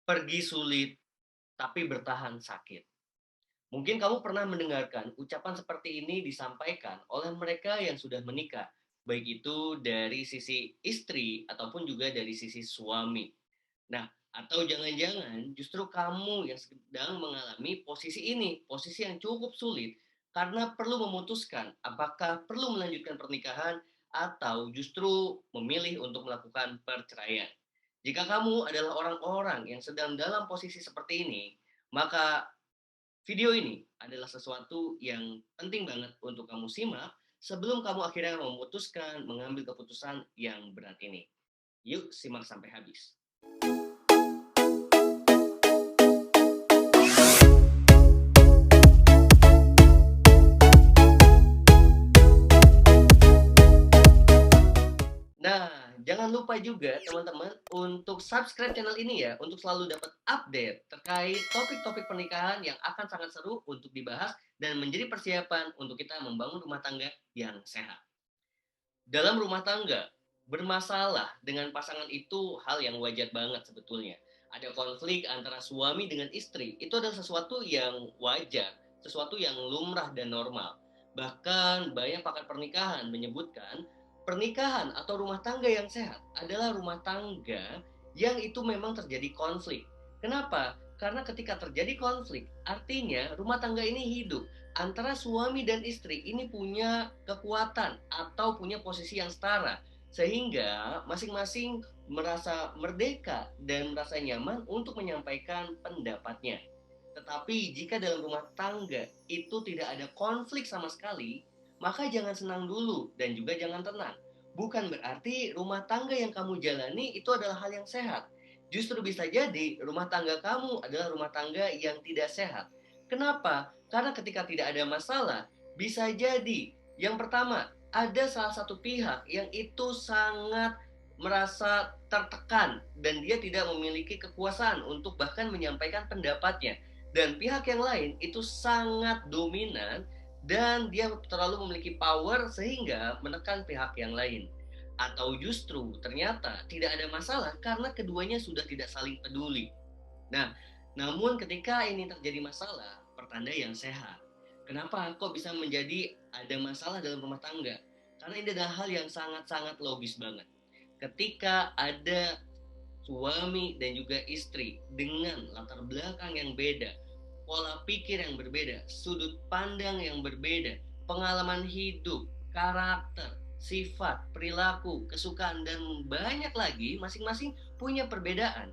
Pergi sulit, tapi bertahan sakit. Mungkin kamu pernah mendengarkan ucapan seperti ini disampaikan oleh mereka yang sudah menikah, baik itu dari sisi istri ataupun juga dari sisi suami. Nah, atau jangan-jangan justru kamu yang sedang mengalami posisi ini, posisi yang cukup sulit karena perlu memutuskan apakah perlu melanjutkan pernikahan atau justru memilih untuk melakukan perceraian. Jika kamu adalah orang-orang yang sedang dalam posisi seperti ini, maka video ini adalah sesuatu yang penting banget untuk kamu simak sebelum kamu akhirnya memutuskan mengambil keputusan yang berat ini. Yuk, simak sampai habis. Nah, jangan lupa juga teman-teman untuk subscribe channel ini ya, untuk selalu dapat update terkait topik-topik pernikahan yang akan sangat seru untuk dibahas dan menjadi persiapan untuk kita membangun rumah tangga yang sehat. Dalam rumah tangga, bermasalah dengan pasangan itu hal yang wajar banget sebetulnya. Ada konflik antara suami dengan istri, itu adalah sesuatu yang wajar, sesuatu yang lumrah dan normal. Bahkan banyak pakar pernikahan menyebutkan, pernikahan atau rumah tangga yang sehat adalah rumah tangga yang itu memang terjadi konflik. Kenapa? Karena ketika terjadi konflik, artinya rumah tangga ini hidup antara suami dan istri ini punya kekuatan atau punya posisi yang setara sehingga masing-masing merasa merdeka dan merasa nyaman untuk menyampaikan pendapatnya. Tetapi jika dalam rumah tangga itu tidak ada konflik sama sekali, maka jangan senang dulu dan juga jangan tenang. Bukan berarti rumah tangga yang kamu jalani itu adalah hal yang sehat. Justru bisa jadi rumah tangga kamu adalah rumah tangga yang tidak sehat. Kenapa? Karena ketika tidak ada masalah, bisa jadi yang pertama, ada salah satu pihak yang itu sangat merasa tertekan dan dia tidak memiliki kekuasaan untuk bahkan menyampaikan pendapatnya. Dan pihak yang lain itu sangat dominan dan dia terlalu memiliki power sehingga menekan pihak yang lain. Atau justru ternyata tidak ada masalah karena keduanya sudah tidak saling peduli. Nah, namun ketika ini terjadi masalah, pertanda yang sehat. Kenapa kok bisa menjadi ada masalah dalam rumah tangga? Karena ini adalah hal yang sangat-sangat logis banget. Ketika ada suami dan juga istri dengan latar belakang yang beda, pola pikir yang berbeda, sudut pandang yang berbeda, pengalaman hidup, karakter, sifat, perilaku, kesukaan, dan banyak lagi, masing-masing punya perbedaan.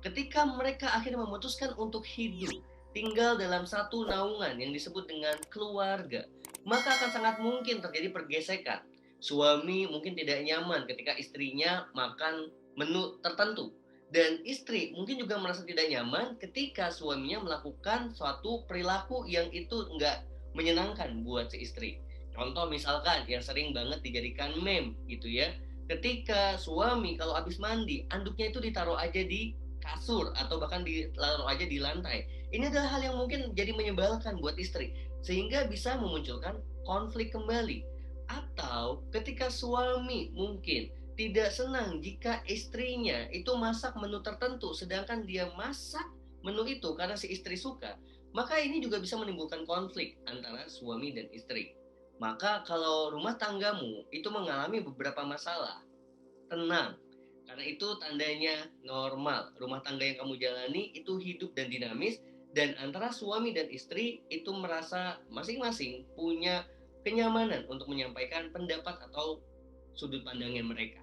Ketika mereka akhirnya memutuskan untuk hidup, tinggal dalam satu naungan yang disebut dengan keluarga, maka akan sangat mungkin terjadi pergesekan. Suami mungkin tidak nyaman ketika istrinya makan menu tertentu. Dan istri mungkin juga merasa tidak nyaman ketika suaminya melakukan suatu perilaku yang itu enggak menyenangkan buat si istri. Contoh misalkan yang sering banget dijadikan meme gitu ya. Ketika suami kalau habis mandi, anduknya itu ditaruh aja di kasur atau bahkan ditaruh aja di lantai. Ini adalah hal yang mungkin jadi menyebalkan buat istri sehingga bisa memunculkan konflik kembali. Atau ketika suami mungkin tidak senang jika istrinya itu masak menu tertentu sedangkan dia masak menu itu karena si istri suka, maka ini juga bisa menimbulkan konflik antara suami dan istri. Maka kalau rumah tanggamu itu mengalami beberapa masalah, tenang. Karena itu tandanya normal. Rumah tangga yang kamu jalani itu hidup dan dinamis dan antara suami dan istri itu merasa masing-masing punya kenyamanan untuk menyampaikan pendapat atau sudut pandangnya mereka.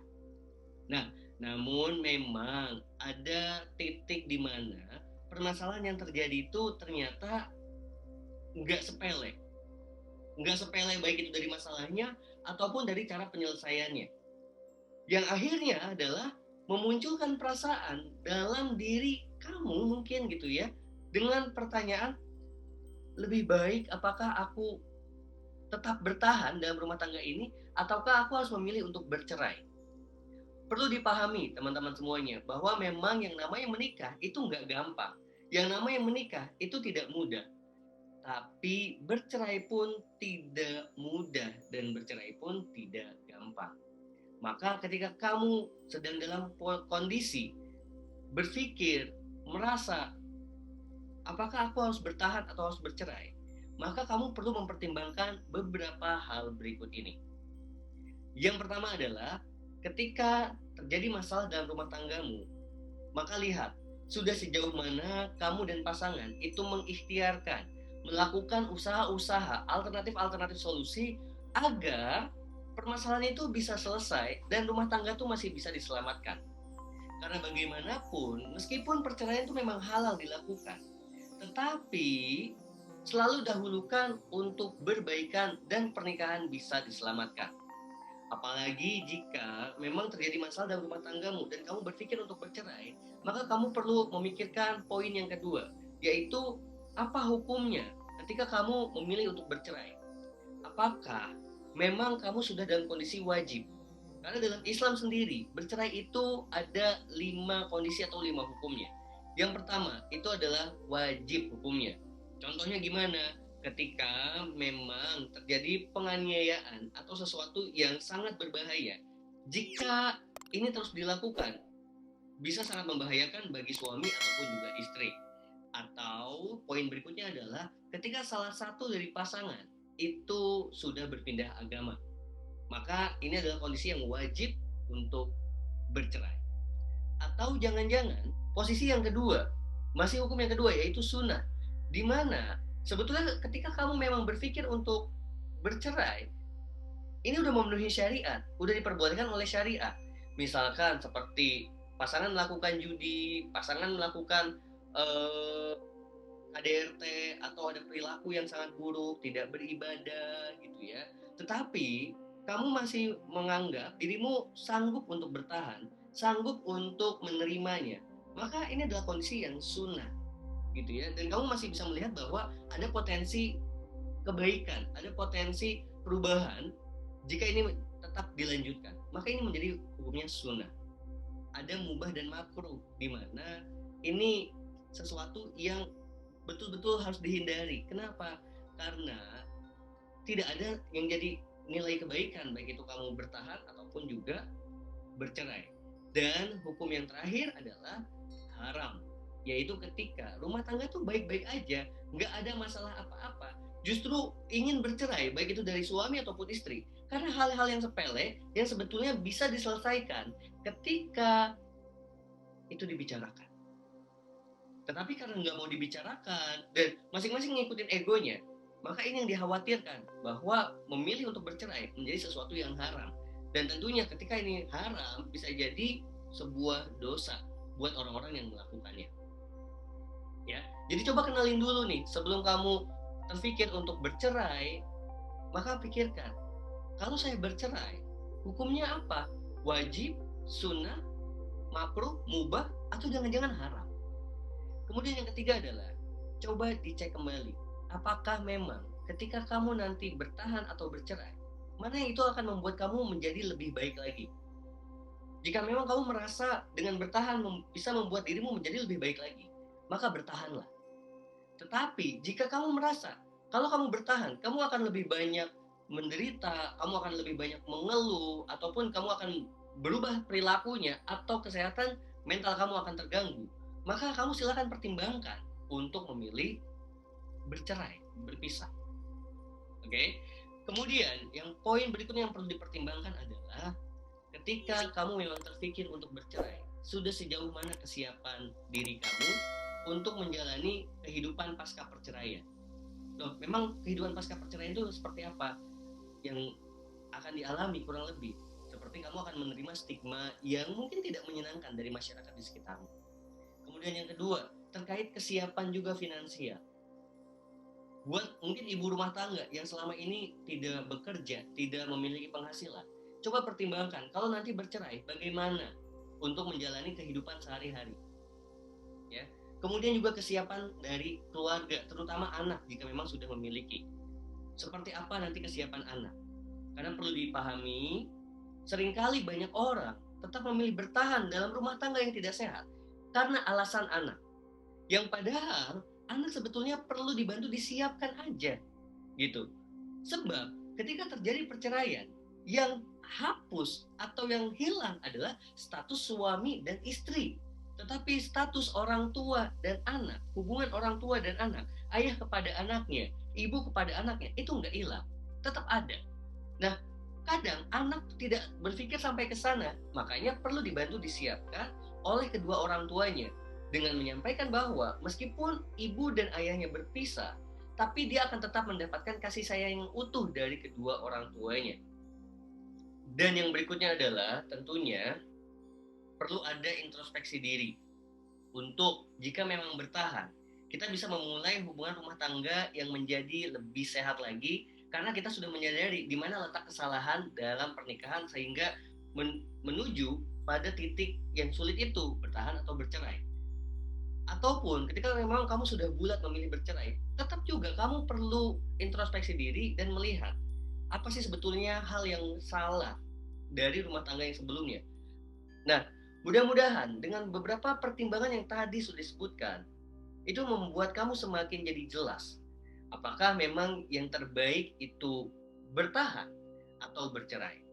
Nah, namun memang ada titik di mana permasalahan yang terjadi itu ternyata nggak sepele. Nggak sepele baik itu dari masalahnya ataupun dari cara penyelesaiannya. Yang akhirnya adalah memunculkan perasaan dalam diri kamu mungkin gitu ya. Dengan pertanyaan, lebih baik apakah aku tetap bertahan dalam rumah tangga ini ataukah aku harus memilih untuk bercerai? Perlu dipahami teman-teman semuanya bahwa memang yang namanya menikah itu nggak gampang. Yang namanya menikah itu tidak mudah. Tapi bercerai pun tidak mudah dan bercerai pun tidak gampang. Maka ketika kamu sedang dalam kondisi berpikir merasa apakah aku harus bertahan atau harus bercerai, maka kamu perlu mempertimbangkan beberapa hal berikut ini. Yang pertama adalah ketika terjadi masalah dalam rumah tanggamu, maka lihat sudah sejauh mana kamu dan pasangan itu mengikhtiarkan melakukan usaha-usaha alternatif-alternatif solusi agar permasalahan itu bisa selesai dan rumah tangga itu masih bisa diselamatkan. Karena bagaimanapun, meskipun perceraian itu memang halal dilakukan, tetapi selalu dahulukan untuk berbaikan dan pernikahan bisa diselamatkan. Apalagi jika memang terjadi masalah dalam rumah tanggamu dan kamu berpikir untuk bercerai, maka kamu perlu memikirkan poin yang kedua, yaitu apa hukumnya ketika kamu memilih untuk bercerai. Apakah memang kamu sudah dalam kondisi wajib? Karena dalam Islam sendiri, bercerai itu ada 5 kondisi atau 5 hukumnya. Yang pertama, itu adalah wajib hukumnya. Contohnya gimana? Ketika memang terjadi penganiayaan atau sesuatu yang sangat berbahaya, jika ini terus dilakukan, bisa sangat membahayakan bagi suami ataupun juga istri. Atau poin berikutnya adalah ketika salah satu dari pasangan itu sudah berpindah agama, maka ini adalah kondisi yang wajib untuk bercerai. Atau jangan-jangan posisi yang kedua, masih hukum yang kedua, yaitu sunnah, di mana sebetulnya ketika kamu memang berpikir untuk bercerai, ini udah memenuhi syariat, udah diperbolehkan oleh syariat. Misalkan seperti pasangan melakukan judi, pasangan melakukan KDRT, atau ada perilaku yang sangat buruk, tidak beribadah gitu ya. Tetapi kamu masih menganggap dirimu sanggup untuk bertahan, sanggup untuk menerimanya, maka ini adalah kondisi yang sunnah gitu ya. Dan kamu masih bisa melihat bahwa ada potensi kebaikan, ada potensi perubahan jika ini tetap dilanjutkan, maka ini menjadi hukumnya sunnah. Ada mubah dan makruh, di mana ini sesuatu yang betul-betul harus dihindari. Kenapa? Karena tidak ada yang jadi nilai kebaikan, baik itu kamu bertahan ataupun juga bercerai. Dan hukum yang terakhir adalah haram, yaitu ketika rumah tangga itu baik-baik aja, nggak ada masalah apa-apa, justru ingin bercerai, baik itu dari suami ataupun istri, karena hal-hal yang sepele yang sebetulnya bisa diselesaikan ketika itu dibicarakan. Tetapi karena nggak mau dibicarakan dan masing-masing ngikutin egonya, maka ini yang dikhawatirkan, bahwa memilih untuk bercerai menjadi sesuatu yang haram. Dan tentunya ketika ini haram, bisa jadi sebuah dosa buat orang-orang yang melakukannya. Ya, jadi coba kenalin dulu nih, sebelum kamu terpikir untuk bercerai, maka pikirkan, kalau saya bercerai, hukumnya apa? Wajib, sunnah, makruh, mubah, atau jangan-jangan haram? Kemudian yang ketiga adalah, coba dicek kembali, apakah memang ketika kamu nanti bertahan atau bercerai, mana yang itu akan membuat kamu menjadi lebih baik lagi. Jika memang kamu merasa dengan bertahan bisa membuat dirimu menjadi lebih baik lagi, maka bertahanlah. Tetapi jika kamu merasa kalau kamu bertahan, kamu akan lebih banyak menderita, kamu akan lebih banyak mengeluh, ataupun kamu akan berubah perilakunya, atau kesehatan mental kamu akan terganggu, maka kamu silakan pertimbangkan untuk memilih bercerai, berpisah. Oke? Kemudian yang poin berikutnya yang perlu dipertimbangkan adalah ketika kamu memang terpikir untuk bercerai, sudah sejauh mana kesiapan diri kamu untuk menjalani kehidupan pasca perceraian. Loh, memang kehidupan pasca perceraian itu seperti apa? Yang akan dialami kurang lebih seperti kamu akan menerima stigma yang mungkin tidak menyenangkan dari masyarakat di sekitarmu. Kemudian yang kedua, terkait kesiapan juga finansial. Buat mungkin ibu rumah tangga yang selama ini tidak bekerja, tidak memiliki penghasilan, coba pertimbangkan kalau nanti bercerai bagaimana untuk menjalani kehidupan sehari-hari. Ya. Kemudian juga kesiapan dari keluarga, terutama anak jika memang sudah memiliki. Seperti apa nanti kesiapan anak? Karena perlu dipahami, seringkali banyak orang tetap memilih bertahan dalam rumah tangga yang tidak sehat karena alasan anak. Yang padahal anak sebetulnya perlu dibantu disiapkan aja gitu. Sebab ketika terjadi perceraian, yang hapus atau yang hilang adalah status suami dan istri. Tetapi status orang tua dan anak, hubungan orang tua dan anak, ayah kepada anaknya, ibu kepada anaknya, itu nggak hilang, tetap ada. Nah, kadang anak tidak berpikir sampai ke sana, makanya perlu dibantu disiapkan oleh kedua orang tuanya dengan menyampaikan bahwa meskipun ibu dan ayahnya berpisah, tapi dia akan tetap mendapatkan kasih sayang yang utuh dari kedua orang tuanya. Dan yang berikutnya adalah tentunya perlu ada introspeksi diri untuk jika memang bertahan, kita bisa memulai hubungan rumah tangga yang menjadi lebih sehat lagi karena kita sudah menyadari di mana letak kesalahan dalam pernikahan sehingga menuju pada titik yang sulit itu bertahan atau bercerai. Ataupun ketika memang kamu sudah bulat memilih bercerai, tetap juga kamu perlu introspeksi diri dan melihat apa sih sebetulnya hal yang salah dari rumah tangga yang sebelumnya. Nah, mudah-mudahan dengan beberapa pertimbangan yang tadi sudah disebutkan, itu membuat kamu semakin jadi jelas. Apakah memang yang terbaik itu bertahan atau bercerai?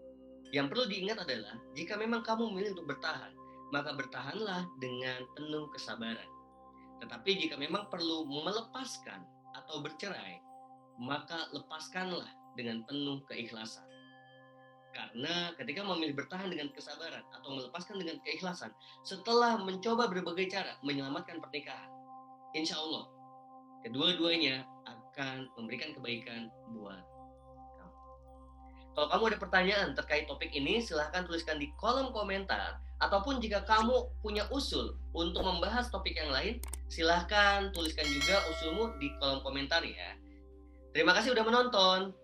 Yang perlu diingat adalah, jika memang kamu memilih untuk bertahan, maka bertahanlah dengan penuh kesabaran. Tetapi jika memang perlu melepaskan atau bercerai, maka lepaskanlah dengan penuh keikhlasan. Karena ketika memilih bertahan dengan kesabaran atau melepaskan dengan keikhlasan, setelah mencoba berbagai cara menyelamatkan pernikahan, insya Allah kedua-duanya akan memberikan kebaikan buat kamu. Kalau kamu ada pertanyaan terkait topik ini, silahkan tuliskan di kolom komentar. Ataupun jika kamu punya usul untuk membahas topik yang lain, silahkan tuliskan juga usulmu di kolom komentar ya. Terima kasih udah menonton.